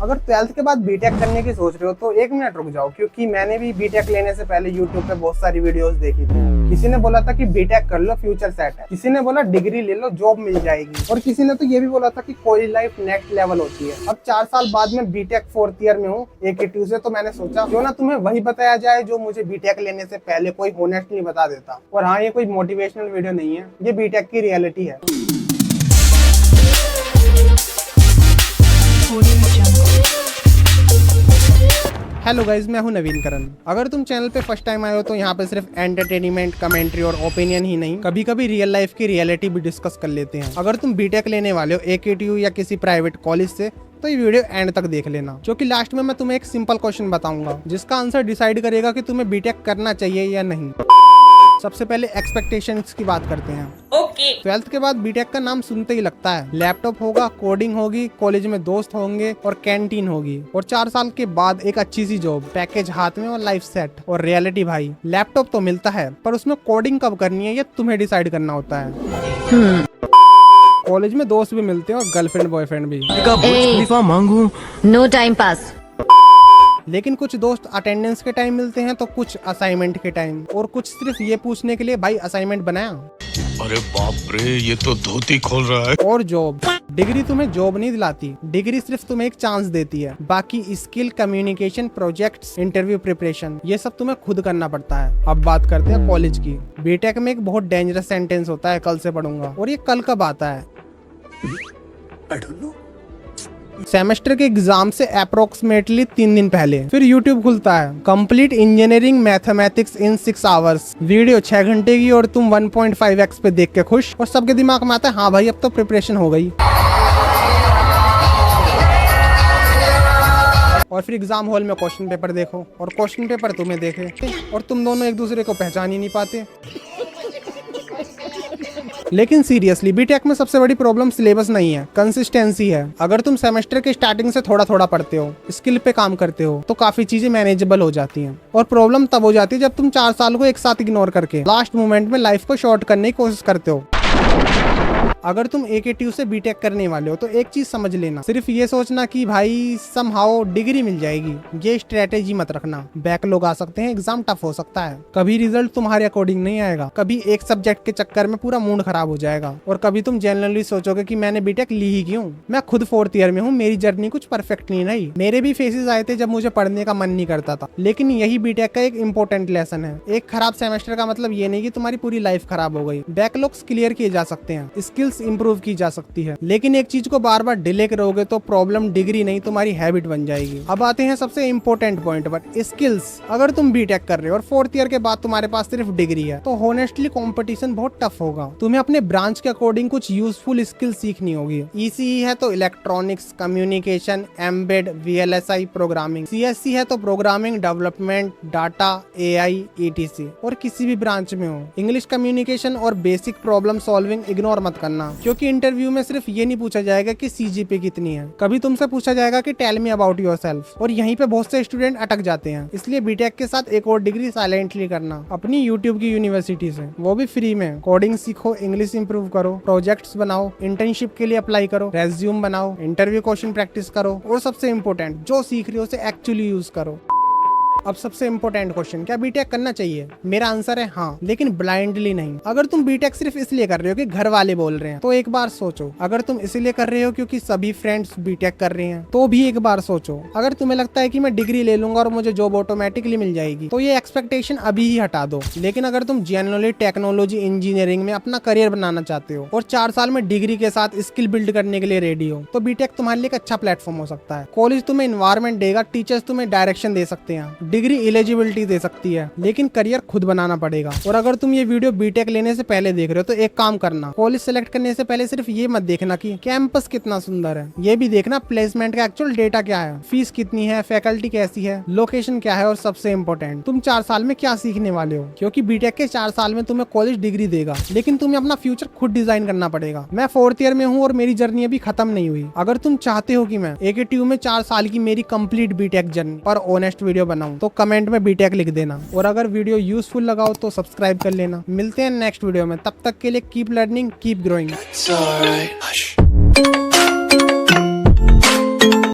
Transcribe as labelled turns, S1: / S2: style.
S1: अगर 12th के बाद बीटेक करने की सोच रहे हो तो 1 मिनट रुक जाओ, क्योंकि मैंने भी बीटेक लेने से पहले यूट्यूब पे बहुत सारी वीडियोस देखी थी। किसी ने बोला था कि बीटेक कर लो, फ्यूचर सेट है। किसी ने बोला डिग्री ले लो, जॉब मिल जाएगी। और किसी ने तो ये भी बोला था कि कॉलेज लाइफ नेक्स्ट लेवल होती है। अब 4 साल बाद में बीटेक 4th ईयर में हूँ AKTU से, तो मैंने सोचा क्यों ना तुम्हें वही बताया जाए जो मुझे बीटेक लेने से पहले कोई होनेस्टली बता देता। और हाँ, ये कोई मोटिवेशनल वीडियो नहीं है, ये बीटेक की रियलिटी है। हेलो गाइज, मैं हूं नवीन करण। अगर तुम चैनल पे फर्स्ट टाइम आए हो तो यहाँ पे सिर्फ एंटरटेनमेंट, कमेंट्री और ओपिनियन ही नहीं, कभी कभी रियल लाइफ की रियलिटी भी डिस्कस कर लेते हैं। अगर तुम बीटेक लेने वाले हो AKTU या किसी प्राइवेट कॉलेज से, तो ये वीडियो एंड तक देख लेना, क्योंकि लास्ट में मैं तुम्हें एक सिंपल क्वेश्चन बताऊंगा जिसका आंसर डिसाइड करेगा कि तुम्हें बीटेक करना चाहिए या नहीं। सबसे पहले एक्सपेक्टेशंस की बात करते हैं।
S2: ओके।
S1: 12th के बाद बीटेक का नाम सुनते ही लगता है लैपटॉप होगा, कोडिंग होगी, कॉलेज में दोस्त होंगे और कैंटीन होगी, और 4 साल के बाद एक अच्छी सी जॉब, पैकेज हाथ में और लाइफ सेट। और रियलिटी भाई, लैपटॉप तो मिलता है पर उसमें कोडिंग कब करनी है ये तुम्हें डिसाइड करना होता है। कॉलेज में दोस्त भी मिलते हैं और गर्लफ्रेंड बॉयफ्रेंड भी।
S3: मांगू नो टाइम पास।
S1: लेकिन कुछ दोस्त अटेंडेंस के टाइम मिलते हैं तो कुछ असाइनमेंट के टाइम, और कुछ सिर्फ ये पूछने के लिए भाई असाइनमेंट बनाया।
S4: अरे बाप रे, ये तो धोती खोल रहा है।
S1: और जॉब, डिग्री तुम्हें जॉब नहीं दिलाती, डिग्री सिर्फ तुम्हें एक चांस देती है। बाकी skill, communication, projects, interview preparation, ये सब तुम्हें खुद करना पड़ता है। अब बात करते हैं कॉलेज की। बीटेक में एक बहुत डेंजरस सेंटेंस होता है, कल से पढ़ूंगा, और ये कल कब आता है?
S4: I don't know.
S1: सेमेस्टर के एग्जाम से अप्रोक्सीमेटली 3 दिन पहले फिर यूट्यूब खुलता है, कंप्लीट इंजीनियरिंग मैथमेटिक्स इन 6 आवर्स, वीडियो 6 घंटे की, और तुम 1.5x पे देख के खुश, और सबके दिमाग में आता है हाँ भाई अब तो प्रिपरेशन हो गई। और फिर एग्जाम हॉल में क्वेश्चन पेपर देखो और क्वेश्चन पेपर तुम्हें देखे, और तुम दोनों एक दूसरे को पहचान ही नहीं पाते। लेकिन सीरियसली बीटेक में सबसे बड़ी प्रॉब्लम सिलेबस नहीं है, कंसिस्टेंसी है। अगर तुम सेमेस्टर के स्टार्टिंग से थोड़ा थोड़ा पढ़ते हो, स्किल पे काम करते हो, तो काफी चीजें मैनेजेबल हो जाती हैं। और प्रॉब्लम तब हो जाती है जब तुम 4 साल को एक साथ इग्नोर करके लास्ट मोमेंट में लाइफ को शॉर्ट करने की कोशिश करते हो। अगर तुम AKTU से बीटेक करने वाले हो तो एक चीज समझ लेना, सिर्फ ये सोचना कि भाई समहाउ डिग्री मिल जाएगी, ये स्ट्रेटेजी मत रखना। बैकलॉग आ सकते हैं, एग्जाम टफ हो सकता है, कभी रिजल्ट तुम्हारे अकॉर्डिंग नहीं आएगा, कभी एक सब्जेक्ट के चक्कर में पूरा मूड खराब हो जाएगा, और कभी तुम जनरली सोचोगे कि मैंने बीटेक ली ही क्यों। मैं खुद 4th ईयर में हूँ, मेरी जर्नी कुछ परफेक्ट नहीं रही, मेरे भी फेसेस आए थे जब मुझे पढ़ने का मन नहीं करता था। लेकिन यही बीटेक का एक इंपॉर्टेंट लेसन है। एक खराब सेमेस्टर का मतलब ये नहीं कि तुम्हारी पूरी लाइफ खराब हो गई। बैकलॉग्स क्लियर किए जा सकते हैं, स्किल्स इंप्रूव की जा सकती है, लेकिन एक चीज को बार बार डिले करोगे तो प्रॉब्लम डिग्री नहीं तुम्हारी हैबिट बन जाएगी। अब आते हैं सबसे इंपॉर्टेंट पॉइंट पर, स्किल्स। अगर तुम बीटेक कर रहे हो और 4th ईयर के बाद तुम्हारे पास सिर्फ डिग्री है तो होनेस्टली कंपटीशन बहुत टफ होगा। तुम्हें अपने ब्रांच के अकॉर्डिंग कुछ यूजफुल स्किल सीखनी होगी। ECE है तो electronics, communication, embed, VLSI, programming. CSC है तो programming, development, data, AI, ETC। और किसी भी ब्रांच में हो, इंग्लिश कम्युनिकेशन और बेसिक प्रॉब्लम सॉल्विंग इग्नोर मत करना, क्योंकि इंटरव्यू में सिर्फ ये नहीं पूछा जाएगा कि CGPA कितनी है, कभी तुमसे पूछा जाएगा कि टेल मी अबाउट योरसेल्फ। और यहीं पे बहुत से स्टूडेंट अटक जाते हैं। इसलिए बीटेक के साथ एक और डिग्री साइलेंटली करना, अपनी यूट्यूब की यूनिवर्सिटी से, वो भी फ्री में। कोडिंग सीखो, इंग्लिश इंप्रूव करो, प्रोजेक्ट्स बनाओ, इंटर्नशिप के लिए अप्लाई करो, रेज्यूम बनाओ, इंटरव्यू क्वेश्चन प्रैक्टिस करो, और सबसे इंपॉर्टेंट, जो सीख रहे हो उसे एक्चुअली यूज करो। अब सबसे इम्पोर्टेंट क्वेश्चन, क्या बीटेक करना चाहिए? मेरा आंसर है हाँ, लेकिन ब्लाइंडली नहीं। अगर तुम बीटेक सिर्फ इसलिए कर रहे हो कि घर वाले बोल रहे हैं तो एक बार सोचो। अगर तुम इसलिए कर रहे हो क्योंकि सभी फ्रेंड्स बीटेक कर रहे हैं तो भी एक बार सोचो। अगर तुम्हें लगता है कि मैं डिग्री ले लूंगा और मुझे जॉब ऑटोमेटिकली मिल जाएगी तो ये एक्सपेक्टेशन अभी ही हटा दो। लेकिन अगर तुम जेन्युइनली टेक्नोलॉजी इंजीनियरिंग में अपना करियर बनाना चाहते हो और 4 साल में डिग्री के साथ स्किल बिल्ड करने के लिए रेडी हो, तो बीटेक तुम्हारे लिए एक अच्छा प्लेटफॉर्म हो सकता है। कॉलेज तुम्हें एनवायरमेंट देगा, टीचर्स तुम्हें डायरेक्शन दे सकते हैं, डिग्री एलिजिबिलिटी दे सकती है, लेकिन करियर खुद बनाना पड़ेगा। और अगर तुम ये वीडियो बीटेक लेने से पहले देख रहे हो तो एक काम करना, कॉलेज सेलेक्ट करने से पहले सिर्फ ये मत देखना कि कैंपस कितना सुंदर है, ये भी देखना प्लेसमेंट का एक्चुअल डेटा क्या है, फीस कितनी है, फैकल्टी कैसी है, लोकेशन क्या है, और सबसे इम्पोर्टेंट तुम 4 साल में क्या सीखने वाले हो। क्योंकि बीटेक के 4 साल में तुम्हें कॉलेज डिग्री देगा, लेकिन तुम्हें अपना फ्यूचर खुद डिजाइन करना पड़ेगा। मैं 4th ईयर में हूँ और मेरी जर्नी अभी खत्म नहीं हुई। अगर तुम चाहते हो कि मैं AKTU में 4 साल की मेरी कंप्लीट बीटेक जर्नी पर ऑनेस्ट वीडियो बनाऊं तो कमेंट में बीटेक लिख देना। और अगर वीडियो यूजफुल लगा हो तो सब्सक्राइब कर लेना। मिलते हैं नेक्स्ट वीडियो में, तब तक के लिए कीप लर्निंग, कीप ग्रोइंग।